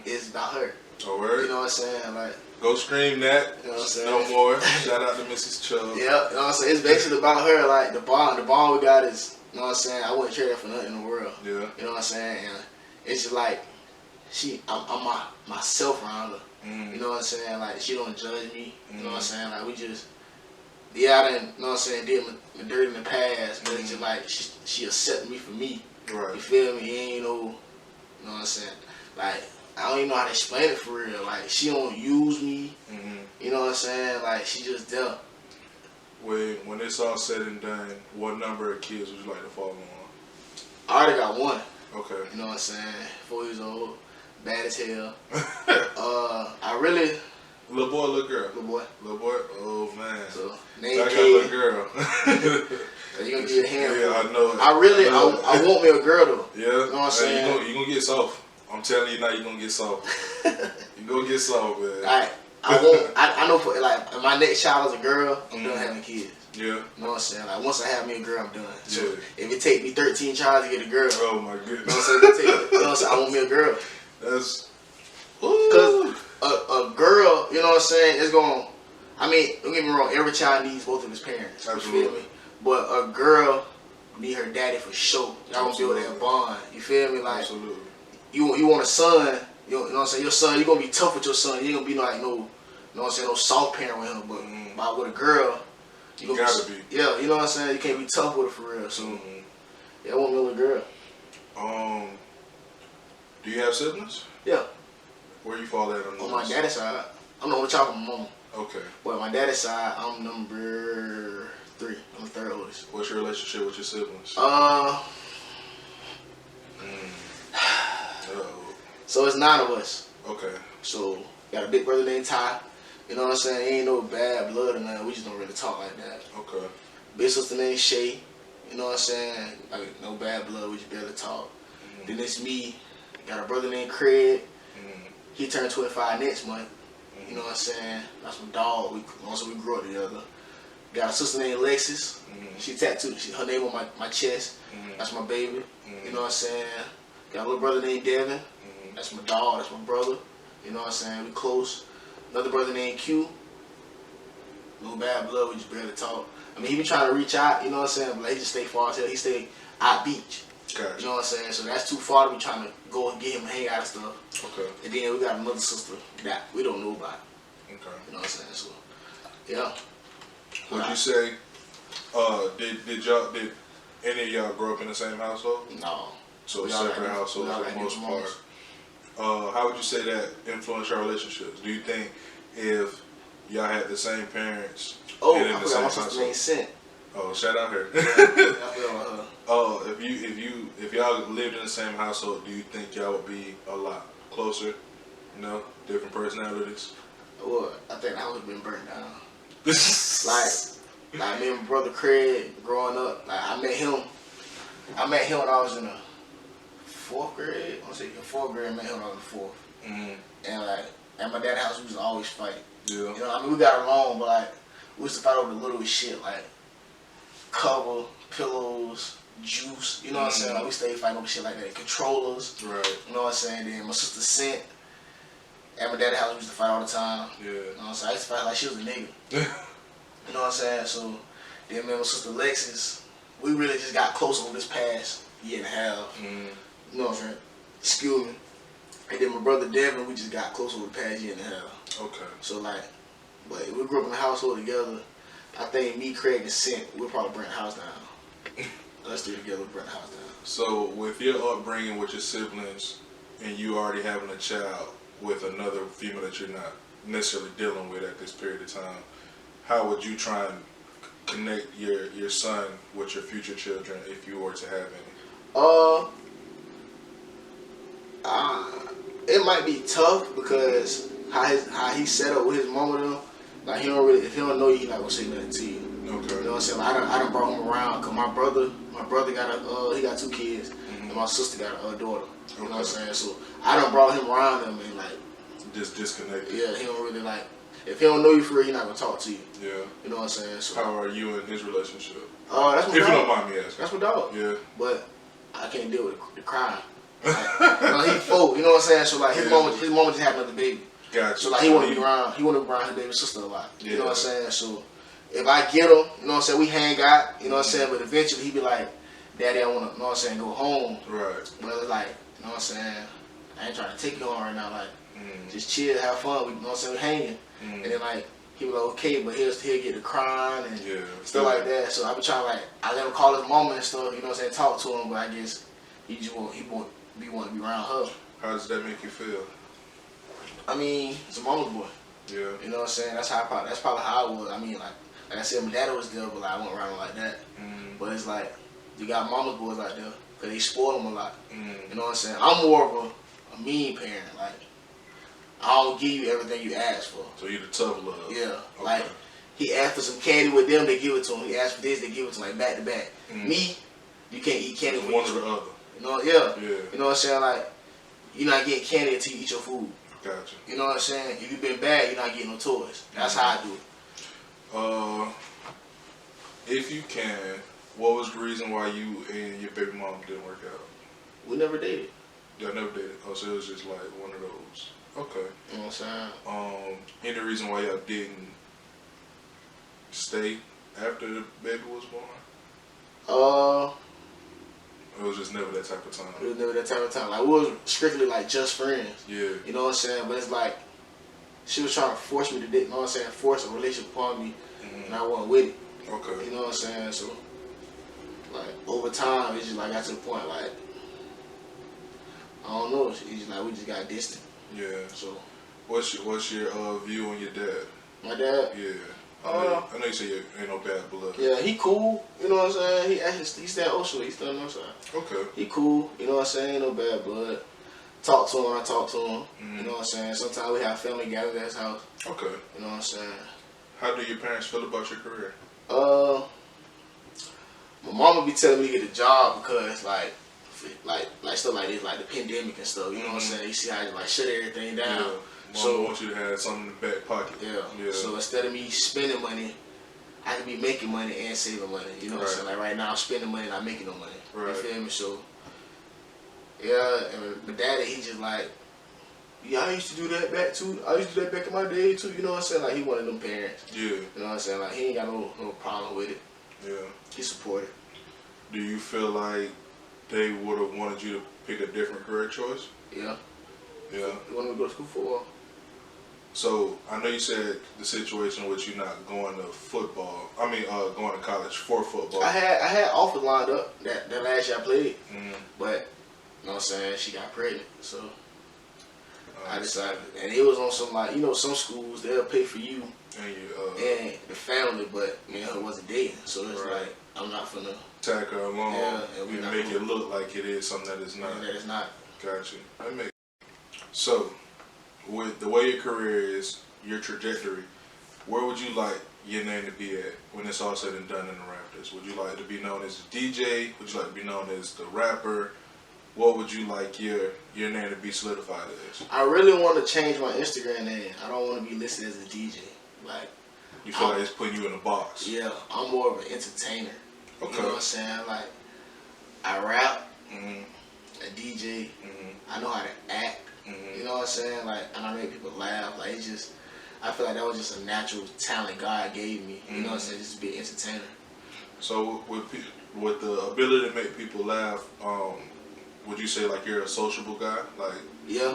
is about her. Oh, word? You know what I'm saying? Like, go stream that. You know what I'm saying? No More. Shout out to Mrs. Chub. Yeah, you know what I'm saying? It's basically about her. Like, the bond we got is, you know what I'm saying? I wouldn't trade her for nothing in the world. Yeah. You know what I'm saying? And it's just like, I'm myself around her. You know what I'm saying? Like, she don't judge me. You know what I'm saying? Like, we just, I didn't, you know what I'm saying, did my dirt in the past, but it's just like, she accepted me for me. Right. You feel me? He ain't no, you know what I'm saying? Like, I don't even know how to explain it for real. Like, she don't use me. You know what I'm saying? Like, she just there. when it's all said and done, what number of kids would you like to follow on? I already got one. Okay. You know what I'm saying? 4 years old, bad as hell. I really Little boy, little girl. little boy. Little boy. Oh man. So I name got a kid. little girl. You gonna get a handful. Yeah, I know it. I want me a girl though. Yeah. You know what I'm saying? You gonna get soft. I'm telling you now, you gonna get soft. You gonna get soft, man. I know for like if my next child is a girl, I'm done having kids. Yeah. You know what I'm saying? Like once I have me a girl, I'm done. So Yeah. if it take me 13 tries to get a girl, Oh my you know goodness. what I'm saying? You know what I'm saying? I want me a girl. That's. Cause a girl, you know what I'm saying, is gonna. I mean, don't get me wrong. Every child needs both of his parents. Absolutely. You feel me? But a girl need her daddy for sure. Y'all gonna build that bond. You feel me? Like Absolutely. you want a son. You know what I'm saying? Your son, you gonna be tough with your son. You ain't gonna be like no, you know what I'm saying, no soft parent with him. But with a girl, You gotta be. Yeah, you know what I'm saying. You can't be tough with her for real. So yeah, I want me a little girl. Do you have siblings? Yeah. Where you fall at on On my those? daddy's side, I'm the only child from my mama. Okay. But on my daddy's side, I'm number 3. I'm the third oldest. What's your relationship with your siblings? So it's 9 of us. Okay. So got a big brother named Ty. You know what I'm saying? He ain't no bad blood or nothing. We just don't really talk like that. Okay. Big sister named Shay. You know what I'm saying? Like no bad blood. We just barely talk. Then it's me. Got a brother named Craig. He turned 25 next month. You know what I'm saying? That's my dog. We grew up together. Got a sister named Lexus. She tattooed her name on my chest. That's my baby. You know what I'm saying? Got a little brother named Devin. That's my dog. That's my brother. You know what I'm saying? We close. Another brother named Q. No bad blood. We just barely talk. I mean, he be trying to reach out. You know what I'm saying? But he just stay far as hell. He stay out beach. Gotcha. You know what I'm saying? So that's too far to be trying to go and get him and hang out and stuff. Okay. And then we got another sister that we don't know about. Okay. You know what I'm saying? So, yeah. Would you say, did any of y'all grow up in the same household? No. So We all separate got- households we all for the got most different part. moms. How would you say that influenced your relationships? Do you think if y'all had the same parents Oh, and in I the forgot same my sister named household? Cent. Oh, shout out her. I forgot about her. Oh, if y'all lived in the same household, do you think y'all would be a lot closer? You know, different personalities. Well, I think the house would have been burnt down. Like me and my brother Craig growing up, like I met him when I was in the 4th grade. I want to say in 4th grade, I met him when I was in the 4th. And like at my dad's house, we used to always fight. Yeah. You know, I mean, we got along, but like we used to fight over the littlest shit, like cover, pillows, juice. You know what I'm saying? Like we stayed fighting over shit like that. Controllers. Right. You know what I'm saying? Then my sister Cent. At my dad's house, we used to fight all the time. Yeah. You know what I'm saying? I used to fight like she was a nigga. You know what I'm saying? So then me and my sister Lexus, we really just got close over this past year and a half. You know what I'm saying? Excuse me. And then my brother Devin, we just got close over the past year and a half. Okay. So like, but we grew up in a household together. I think me, Craig, and Cent, we'll probably burn the house down. Let's do it together, burn the house down. So with your upbringing with your siblings, and you already having a child with another female that you're not necessarily dealing with at this period of time, how would you try and connect your son with your future children if you were to have any? It might be tough because how he's set up with his mama though. Like he don't really, if he don't know you, he not gonna say nothing to you. Okay. You know what I'm saying? Like, I done brought him around because my brother got he got 2 kids and my sister got a daughter. You know what I'm saying? So I done brought him around them and like Just disconnected. yeah, he don't really like. If he don't know you for real, he not gonna talk to you. Yeah. You know what I'm saying? So How are you in his relationship? that's my If dog. you don't mind me asking. That's my dog. Yeah. But I can't deal with the crime. Like, you know, he 4. You know what I'm saying? So like his mama just had another baby. Gotcha. So like he wanna be around his baby sister a lot. You know what I'm Yeah. saying? So if I get him, you know what I'm saying, we hang out, you know what I'm saying, but eventually he be like, Daddy, I wanna, you know what I'm saying, go home. Right. But it's like, you know what I'm saying, I ain't trying to take you home right now, like just chill, have fun, we, you know what I'm saying, we hanging. And then like he was like, okay, but he'll get to crying and stuff like that. So I be trying like I let him call his mama and stuff, you know what I'm saying, talk to him, but I guess he want to be around her. How does that make you feel? I mean, it's a mama's boy. Yeah. You know what I'm saying? That's probably how I was. I mean, like like I said, my daddy was there, but like, I wasn't around like that. But it's like, you got mama's boys out there, because they spoil them a lot. You know what I'm saying? I'm more of a mean parent. Like, I don't give you everything you ask for. So you the tough love. Yeah. Okay. Like, he asked for some candy with them, they give it to him. He asked for this, they give it to him, like, back to back. Me, you can't eat candy with one or the other. You know, yeah. Yeah. You know what I'm saying? Like, you're not getting candy until you eat your food. Gotcha. You know what I'm saying? If you've been bad, you're not getting no toys. That's how I do it. If you can, what was the reason why you and your baby mom didn't work out? We never dated. Y'all never dated. Oh, so it was just like one of those. Okay. You know what I'm saying? Any reason why y'all didn't stay after the baby was born? It was just never that type of time. It was never that type of time. Like, we was strictly like just friends. Yeah. You know what I'm saying? But it's like, she was trying to force me to date, you know what I'm saying? Force a relationship upon me, and I wasn't with it. Okay. You know what I'm saying? So, like, over time, it's just like, got to the point, like, I don't know. It's just like, we just got distant. Yeah. So, What's your view on your dad? my dad, Yeah. I know you say you ain't no bad blood. yeah, he cool. You know what I'm saying? He stay at Ocean. He still on the side. Okay. He cool. You know what I'm saying? Ain't no bad blood. Talk to him when I talk to him. You know what I'm saying? Sometimes we have family gatherings at his house. Okay. You know what I'm saying? How do your parents feel about your career? My mama be telling me to get a job because like stuff like this, like the pandemic and stuff. You know what I'm saying? You see how you like shut everything down. Yeah. Mama wants you to have something in the back pocket. Yeah. So instead of me spending money, I can be making money and saving money. You know what I'm saying? Like right now, I'm spending money and I'm making no money. Right. You feel me? So yeah, and my daddy, he just like, yeah, I used to do that back too. I used to do that back in my day too. You know what I'm saying? Like he one of them parents. Yeah. You know what I'm saying? Like he ain't got no problem with it. Yeah. He supported. Do you feel like they would have wanted you to pick a different career choice? Yeah. Yeah. You want me to go to school for? So I know you said the situation with you not going to football. I mean, going to college for football. I had offers lined up that last year I played, but you know what I'm saying, she got pregnant, so I decided. And it was on some like, you know, some schools they'll pay for you and the family, but me and her wasn't dating, so it's like I'm not finna tag her along and make it look like it is something that is not. That is not. Gotcha. So, with the way your career is, your trajectory, where would you like your name to be at when it's all said and done in the Raptors? Would you like to be known as a DJ? Would you like to be known as the rapper? What would you like your name to be solidified as? I really want to change my Instagram name. I don't want to be listed as a DJ. Like, you feel like it's putting you in a box? Yeah, I'm more of an entertainer. Okay. You know what I'm saying? Like, I rap, a DJ, I know how to act. You know what I'm saying? Like, and I make people laugh. Like, it's just, I feel like that was just a natural talent God gave me. You know what I'm saying? Just to be an entertainer. So with the ability to make people laugh, would you say like you're a sociable guy? Like yeah,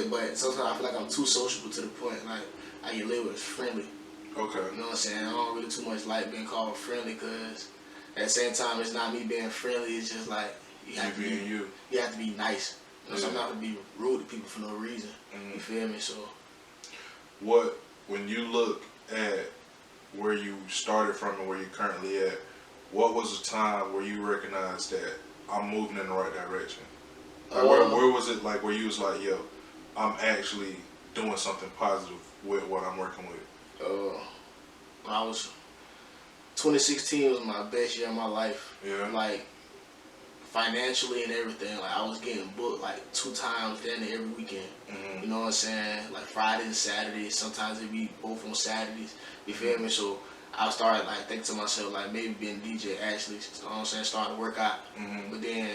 but sometimes I feel like I'm too sociable to the point like I get labeled as friendly. Okay. You know what I'm saying? I don't really too much like being called friendly because at the same time it's not me being friendly. It's just like you have to be you. You have to be nice. You know, so I'm not gonna be rude to people for no reason. You feel me? So when you look at where you started from and where you're currently at, what was the time where you recognized that I'm moving in the right direction? Like where was it like where you was like, yo, I'm actually doing something positive with what I'm working with? When I was 2016 was my best year of my life. Yeah. Like financially and everything. Like I was getting booked like 2 times then every weekend. You know what I'm saying? Like Friday and Saturday. Sometimes it'd be both on Saturdays. You feel me? So I started like thinking to myself like maybe being a DJ actually. You know what I'm saying? Starting to work out. But then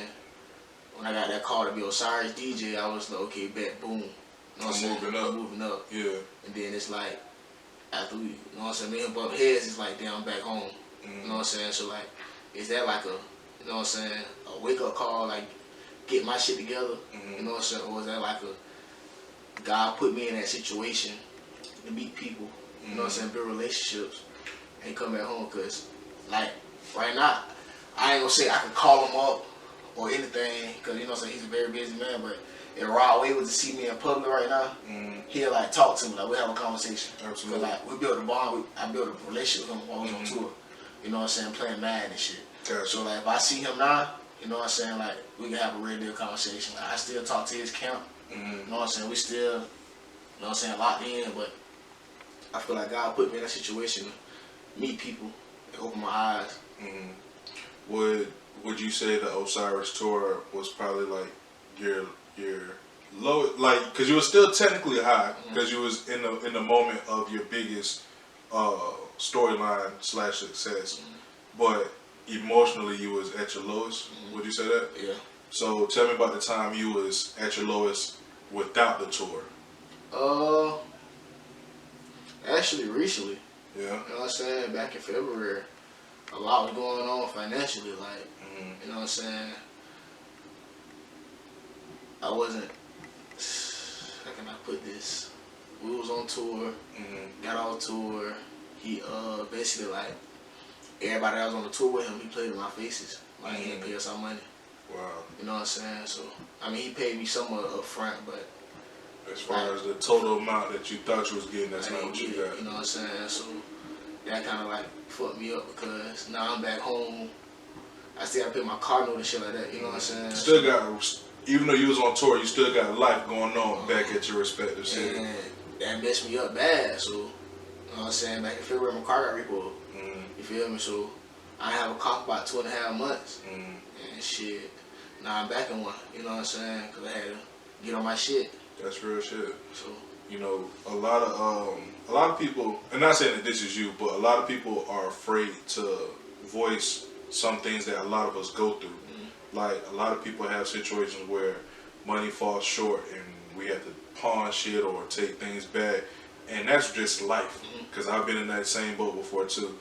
when I got that call to be Osiris DJ, I was like, okay, bet, boom. You know what I'm saying? Moving up. Yeah. And then it's like after we, you know what I'm saying, me and bump heads, it's like damn, I'm back home. You know what I'm saying? So like, is that like a, you know what I'm saying, a wake up call, like get my shit together? You know what I'm saying? Or is that like a God put me in that situation to meet people? You know what I'm saying? Build relationships and come back home? Cause like right now, I ain't gonna say I can call him up or anything, cause you know what I'm saying, he's a very busy man, but if Rod Wade was to see me in public right now, he'll like talk to me, like we have a conversation. Absolutely. Like we built a bond, I built a relationship with him while I was on tour. You know what I'm saying? Playing Madden and shit. Gotcha. So like if I see him now, you know what I'm saying? Like we can have a real deal conversation. Like I still talk to his camp. You know what I'm saying? We still, you know what I'm saying, locked in, but I feel like God put me in that situation to meet people and open my eyes. Would you say the Osiris tour was probably like your low, like, because you were still technically high because you was in the moment of your biggest storyline / success, but emotionally you was at your lowest? Would you say that? Yeah. So tell me about the time you was at your lowest without the tour. Actually recently. Yeah. You know what I'm saying? Back in February, a lot was going on financially. Like, you know what I'm saying? I wasn't, how can I put this? We was on tour, got off tour. He basically like, everybody that was on the tour with him, he played in my faces. Like, he didn't pay us our money. Wow. You know what I'm saying? So, I mean, he paid me somewhat up front, but as far as the total amount that you thought you was getting, that's not what you got. You know what I'm saying? So that kind of like fucked me up because now I'm back home. I still gotta pay my car note and shit like that. You know what I'm saying? Still got, even though you was on tour, you still got life going on back at your respective city. And that messed me up bad. So, you know what I'm saying? Back in February, my car got repoed. You feel me? So I didn't have a car for about 2.5 months. And shit, now I'm back in one. You know what I'm saying? Because I had to get on my shit. That's real shit. So, you know, a lot of people, and not saying that this is you, but a lot of people are afraid to voice some things that a lot of us go through. Like, a lot of people have situations where money falls short and we have to pawn shit or take things back, and that's just life. Because I've been in that same boat before too,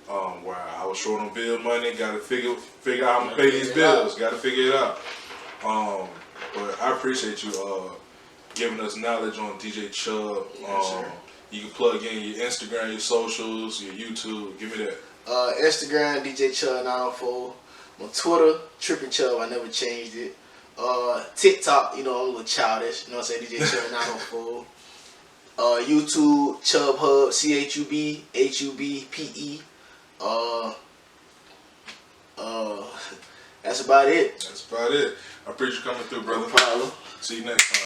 where I was short on bill money, got to figure out how I'm gonna pay these bills, got to figure it out. But I appreciate you giving us knowledge on DJ Chub. You can plug in your Instagram, your socials, your YouTube. Give me that. Instagram, DJ Chub 904. On Twitter, Trippin' Chub, I never changed it. TikTok, you know, I'm a little childish. You know what I'm saying? DJ Chub 904. YouTube, Chub Hub, CHUB, HUBPE. That's about it. That's about it. I appreciate you coming through, brother. No problem. See you next time.